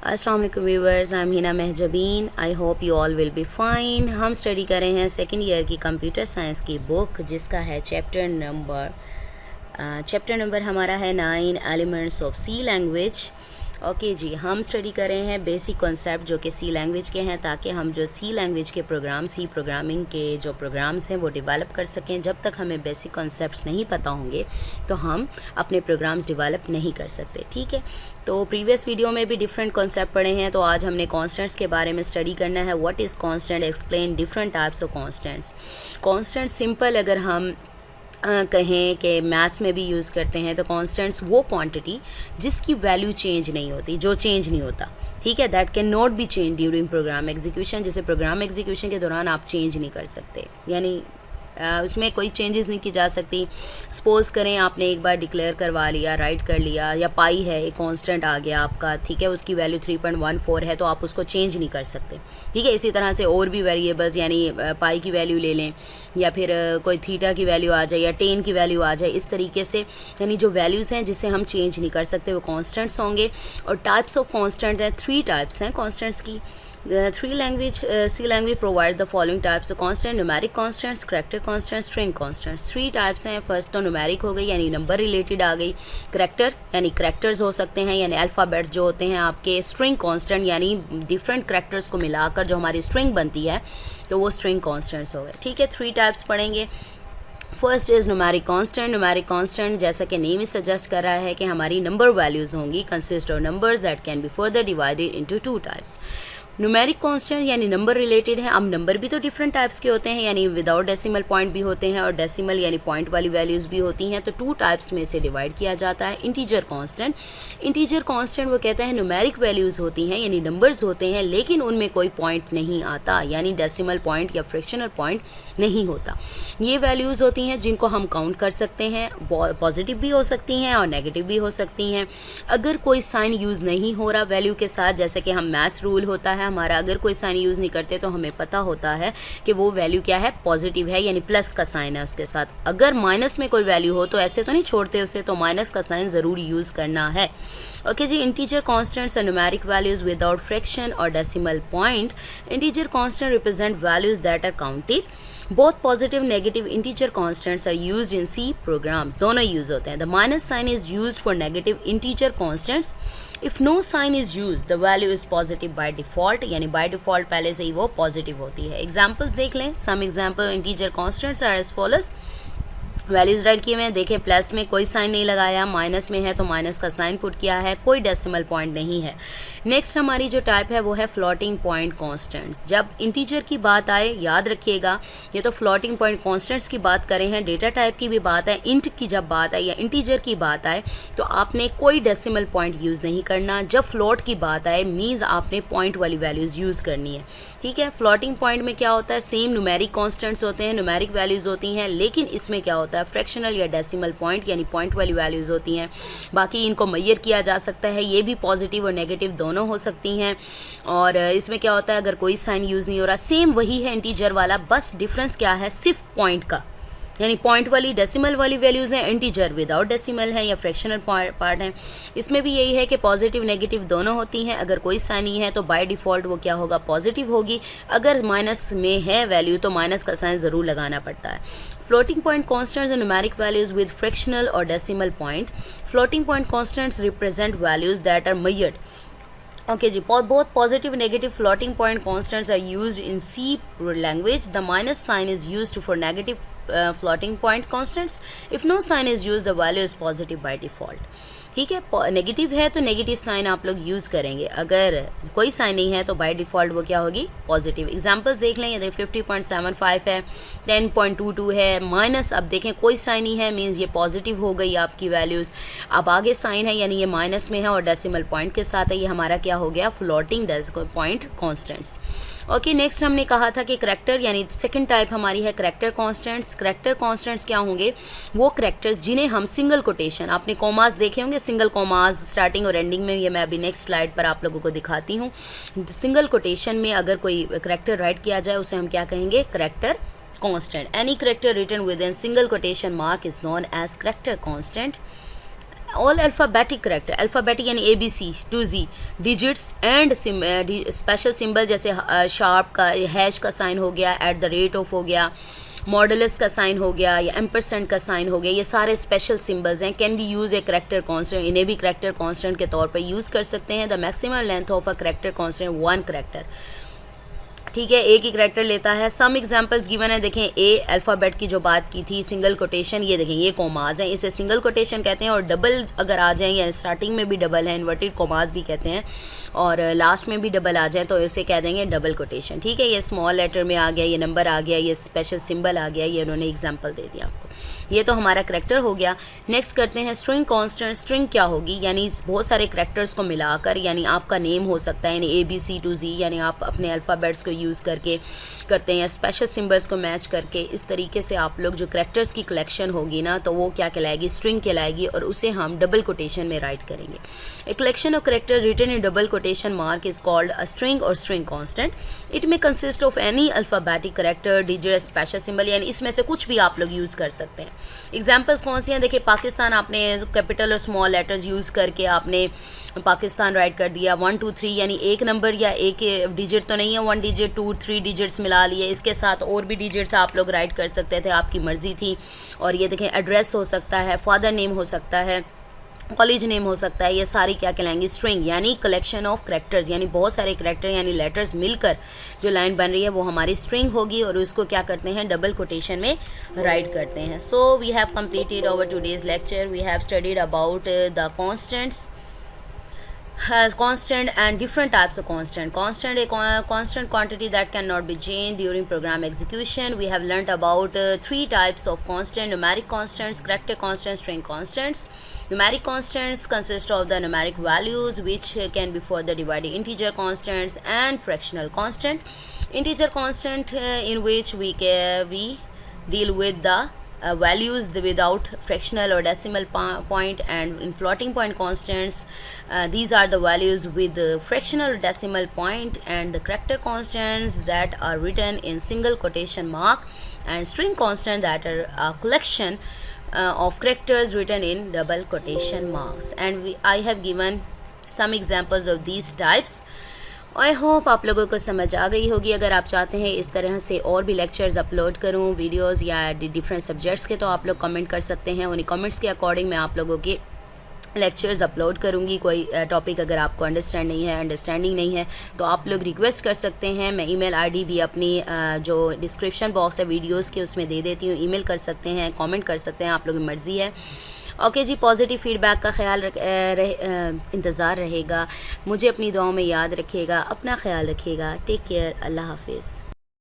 अस्सलाम वालेकुम viewers, I am Hina Mahjabeen. I hope you all will be fine. हम study कर रहे हैं सेकेंड ईयर की कंप्यूटर साइंस की बुक, जिसका है चैप्टर नंबर हमारा है 9 elements of C language. Okay जी, हम स्टडी कर रहे हैं बेसिक कॉन्सेप्ट जो कि सी लैंग्वेज के हैं, ताकि हम जो सी लैंग्वेज के प्रोग्राम्स ही प्रोग्रामिंग के जो प्रोग्राम्स हैं वो डेवलप कर सकें। जब तक हमें बेसिक कॉन्सेप्ट्स नहीं पता होंगे तो हम अपने प्रोग्राम्स डेवलप नहीं कर सकते। ठीक है, तो प्रीवियस वीडियो में भी डिफरेंट कॉन्सेप्ट पढ़े हैं, तो आज हमने कॉन्स्टेंट्स के बारे में स्टडी करना है। What is constant, explain different types of constants. Constant simple अगर हम कहें कि मैथ्स में भी यूज़ करते हैं तो कॉन्स्टेंट्स वो क्वांटिटी जिसकी वैल्यू चेंज नहीं होती, जो चेंज नहीं होता। ठीक है, that can not be change during program execution. जैसे प्रोग्राम एग्जीक्यूशन के दौरान आप चेंज नहीं कर सकते, यानी उसमें कोई चेंजेस नहीं की जा सकती। सपोज़ करें आपने एक बार डिक्लेयर करवा लिया, राइट कर लिया, या पाई है एक कांस्टेंट आ गया आपका, ठीक है, उसकी वैल्यू 3.14 है, तो आप उसको चेंज नहीं कर सकते। ठीक है, इसी तरह से और भी वेरिएबल्स, यानी पाई की वैल्यू ले लें, या फिर कोई थीटा की वैल्यू आ जाए, या टेन की वैल्यू आ जाए, इस तरीके से यानी जो वैल्यूज़ हैं जिसे हम चेंज नहीं कर सकते वो कॉन्स्टेंट्स होंगे। और टाइप्स ऑफ कॉन्स्टेंट हैं, 3 टाइप्स हैं कॉन्स्टेंट्स की। C language provides the following types of constant: numeric constants, character constants, string constants। 3 types हैं। फर्स्ट तो न्यूमेरिक हो गई, यानी नंबर रिलेटेड आ गई। करेक्टर यानी करेक्टर्स हो सकते हैं, यानी अल्फ़ाबेट्स जो होते हैं आपके। स्ट्रिंग कांस्टेंट यानी डिफरेंट करेक्टर्स को मिलाकर जो हमारी स्ट्रिंग बनती है, तो वो स्ट्रिंग कांस्टेंट्स हो गए। ठीक है, 3 टाइप्स पढ़ेंगे। First is numeric constant. Numeric constant जैसा कि नेम ही सजेस्ट कर रहा है कि हमारी नंबर वैल्यूज़ होंगी, consist of numbers that can be further divided into 2 types. Numeric constant यानी नंबर रिलेटेड है। अब नंबर भी तो डिफरेंट टाइप्स के होते हैं, यानी विदाउट डेसिमल पॉइंट भी होते हैं और डेसिमल यानी पॉइंट वाली वैल्यूज़ भी होती हैं, तो 2 टाइप्स में से डिवाइड किया जाता है। इंटीजर कांस्टेंट, इंटीजर कांस्टेंट वो कहते हैं न्यूमेरिक वैल्यूज़ होती हैं, यानी नंबर्स होते हैं, लेकिन उनमें कोई पॉइंट नहीं आता, यानी डेसिमल पॉइंट या फ्रैक्शनल पॉइंट नहीं होता। ये वैल्यूज़ होती हैं जिनको हम काउंट कर सकते हैं, पॉजिटिव भी हो सकती हैं और नेगेटिव भी हो सकती हैं। अगर कोई साइन यूज़ नहीं हो रहा वैल्यू के साथ, जैसे कि हम मैथ्स रूल होता है हमारा, अगर कोई साइन यूज़ नहीं करते तो हमें पता होता है कि वो वैल्यू क्या है, पॉजिटिव है, यानी प्लस का साइन है उसके साथ। अगर माइनस में कोई वैल्यू हो तो ऐसे तो नहीं छोड़ते उसे, तो माइनस का साइन ज़रूर यूज़ करना है। ओके जी, integer constants are numeric values without fraction और decimal point. Integer constant represent values that are counted. Both positive negative integer constants are used in C programs, दोनों यूज़ होते हैं। The minus sign is used for negative integer constants. If no sign is use the value is positive by default, यानी by default पहले से ही वो positive होती है। Examples देख लें। Some example integer constants are as follows. Values write किए हुए हैं, देखें प्लस में कोई साइन नहीं लगाया, माइनस में है तो माइनस का साइन पुट किया है, कोई डेसिमल पॉइंट नहीं है। नेक्स्ट हमारी जो टाइप है वो है फ्लोटिंग पॉइंट कॉन्स्टेंट्स। जब इंटीजर की बात आए, याद रखिएगा ये तो फ्लोटिंग पॉइंट कॉन्स्टेंट्स की बात करें हैं, डेटा टाइप की भी बात है, इंट की जब बात आए या इंटीजर की बात आए तो आपने कोई डेसिमल पॉइंट यूज़ नहीं करना। जब फ्लोट की बात आए मीन्स आपने पॉइंट वाली वैल्यूज़ यूज़ करनी है। ठीक है, फ्लोटिंग पॉइंट में क्या होता है, सेम न्यूमेरिक कॉन्स्टेंट्स होते हैं, न्यूमेरिक वैल्यूज़ होती हैं, लेकिन इसमें क्या होता है, फ्रैक्शनल या डेसिमल पॉइंट यानी पॉइंट वाली वैल्यूज़ होती हैं। बाकी इनको मेजर किया जा सकता है, ये भी पॉजिटिव और नेगेटिव दोनों हो सकती हैं। और इसमें क्या होता है, अगर कोई साइन यूज़ नहीं हो रहा, सेम वही है इंटीजर वाला, बस डिफरेंस क्या है, सिर्फ पॉइंट का, यानी पॉइंट वाली डेसिमल वाली वैल्यूज़ हैं, इंटीजर विदाउट डेसिमल है या फ्रैक्शनल पार्ट है। इसमें भी यही है कि पॉजिटिव नेगेटिव दोनों होती हैं। अगर कोई साइन नहीं है तो बाय डिफ़ॉल्ट वो क्या होगा, पॉजिटिव होगी। अगर माइनस में है वैल्यू तो माइनस का साइन ज़रूर लगाना पड़ता है। Floating point constants and numeric values with fractional or decimal point. Floating point constants represent values that are measured. Okay जी, both positive negative floating point constants are used in C language. The minus sign is used for negative floating point constants. If no sign is used, the value is positive by default. ठीक है, negative है तो negative sign आप लोग use करेंगे, अगर कोई sign नहीं है तो बाय डिफ़ॉल्ट वो क्या होगी, पॉजिटिव। एग्जांपल्स देख लें, ये 50.75 है, 10.22 है, माइनस, अब देखें कोई साइन नहीं है मीन्स ये पॉजिटिव हो गई आपकी वैल्यूज़। अब आगे साइन है यानी ये माइनस में है और डेसिमल पॉइंट के साथ है, ये हमारा क्या हो गया, floating point constants. Okay, next हमने कहा था कि करैक्टर यानी सेकंड टाइप हमारी है करैक्टर कॉन्स्टेंट्स। करैक्टर कॉन्स्टेंट्स क्या होंगे, वो करैक्टर्स जिन्हें हम सिंगल कोटेशन, आपने कॉमास देखे होंगे, सिंगल कॉमास स्टार्टिंग और एंडिंग में, ये मैं अभी नेक्स्ट स्लाइड पर आप लोगों को दिखाती हूँ। सिंगल कोटेशन में अगर कोई करैक्टर राइट किया जाए उसे हम क्या कहेंगे, character constant. Any character written with in single quotation mark is known as character constant. All alphabetic character, alphabetic यानी ABC to Z, digits and special symbol जैसे शार्प का हैश का साइन हो गया, एट द रेट ऑफ हो गया, modulus का sign हो गया या एम्परसेंट का साइन हो गया, ये सारे स्पेशल सिंबल्स हैं। Can be use a character constant, इन्हें भी करेक्टर कॉन्स्टेंट के तौर पर यूज़ कर सकते हैं। The maximum length of a character constant 1 character, ठीक है, एक ही करेक्टर लेता है। सम एग्जांपल्स गिवन है, देखें ए अल्फ़ाबेट की जो बात की थी, सिंगल कोटेशन, ये देखें ये कोमाज हैं, इसे सिंगल कोटेशन कहते हैं। और डबल अगर आ जाए या स्टार्टिंग में भी डबल है, इन्वर्टेड कोमाज भी कहते हैं, और लास्ट में भी डबल आ जाए तो इसे कह देंगे डबल कोटेशन, ठीक है। ये स्मॉल लेटर में आ गया, ये नंबर आ गया, ये स्पेशल सिंबल आ गया, ये उन्होंने एग्जाम्पल दे दिया आपको। ये तो हमारा करेक्टर हो गया। नेक्स्ट करते हैं स्ट्रिंग कांस्टेंट। स्ट्रिंग क्या होगी, यानी बहुत सारे करेक्टर्स को मिलाकर, यानी आपका नेम हो सकता है, यानी ABC to Z, यानी आप अपने अल्फ़ाबेट्स को यूज़ करके करते हैं, या स्पेशल सिंबल्स को मैच करके, इस तरीके से आप लोग जो करेक्टर्स की कलेक्शन होगी ना, तो वो क्या कहलाएगी, स्ट्रिंग कहलाएगी, और उसे हम डबल कोटेशन में राइट करेंगे। A collection of character written in double quotation mark is called a string और स्ट्रिंग कांस्टेंट। इट में consist of any alphabetic character, digit, special symbol, यानी इसमें से कुछ भी आप लोग यूज़ कर सकते हैं। एग्जाम्पल्स कौन सी हैं, देखिए पाकिस्तान, आपने कैपिटल और स्मॉल लेटर्स यूज़ करके आपने पाकिस्तान राइट कर दिया। 1 2 3 यानी एक नंबर या एक डिजिट तो नहीं है, 1 डिजिट 2 3 डिजिट्स मिला लिए, इसके साथ और भी डिजिट्स आप लोग राइट कर सकते थे, आपकी मर्ज़ी थी। और ये देखें एड्रेस हो सकता है, फादर नेम हो सकता है, कॉलेज नेम हो सकता है, ये सारी क्या कहलाएंगी, स्ट्रिंग, यानी कलेक्शन ऑफ करेक्टर्स, यानी बहुत सारे करेक्टर यानी लेटर्स मिलकर जो लाइन बन रही है वो हमारी स्ट्रिंग होगी, और उसको क्या करते हैं, डबल कोटेशन में राइट करते हैं। So we have completed our today's lecture. We have studied about the constants, constant and different types of constant. Constant, a constant quantity that cannot be changed during program execution. We have learnt about 3 types of constant: numeric constants, character constants, string constants. Numeric constants consist of the numeric values which can be further divided integer constants and fractional constant. Integer constant in which we deal with the values without fractional or decimal point, and in floating point constants these are the values with fractional or decimal point, and the character constants that are written in single quotation mark, and string constant that are a collection of characters written in double quotation marks. And I have given some examples of these types. I hope आप लोगों को समझ आ गई होगी। अगर आप चाहते हैं इस तरह से और भी लेक्चर्स अपलोड करूं, वीडियोस या डिफरेंट सब्जेक्ट्स के, तो आप लोग कमेंट कर सकते हैं। उन्हीं कमेंट्स के अकॉर्डिंग मैं आप लोगों के लेक्चर्स अपलोड करूंगी। कोई टॉपिक अगर आपको अंडरस्टैंडिंग नहीं है तो आप लोग रिक्वेस्ट कर सकते हैं। मैं ईमेल आईडी भी अपनी जो डिस्क्रिप्शन बॉक्स है वीडियोस के उसमें दे देती हूँ, ईमेल कर सकते हैं, कमेंट कर सकते हैं, आप लोगों की मर्ज़ी है। ओके जी, पॉजिटिव फीडबैक का ख्याल इंतज़ार रहेगा। मुझे अपनी दुआओं में याद रखिएगा, अपना ख्याल रखिएगा। टेक केयर, अल्लाह हाफिज़।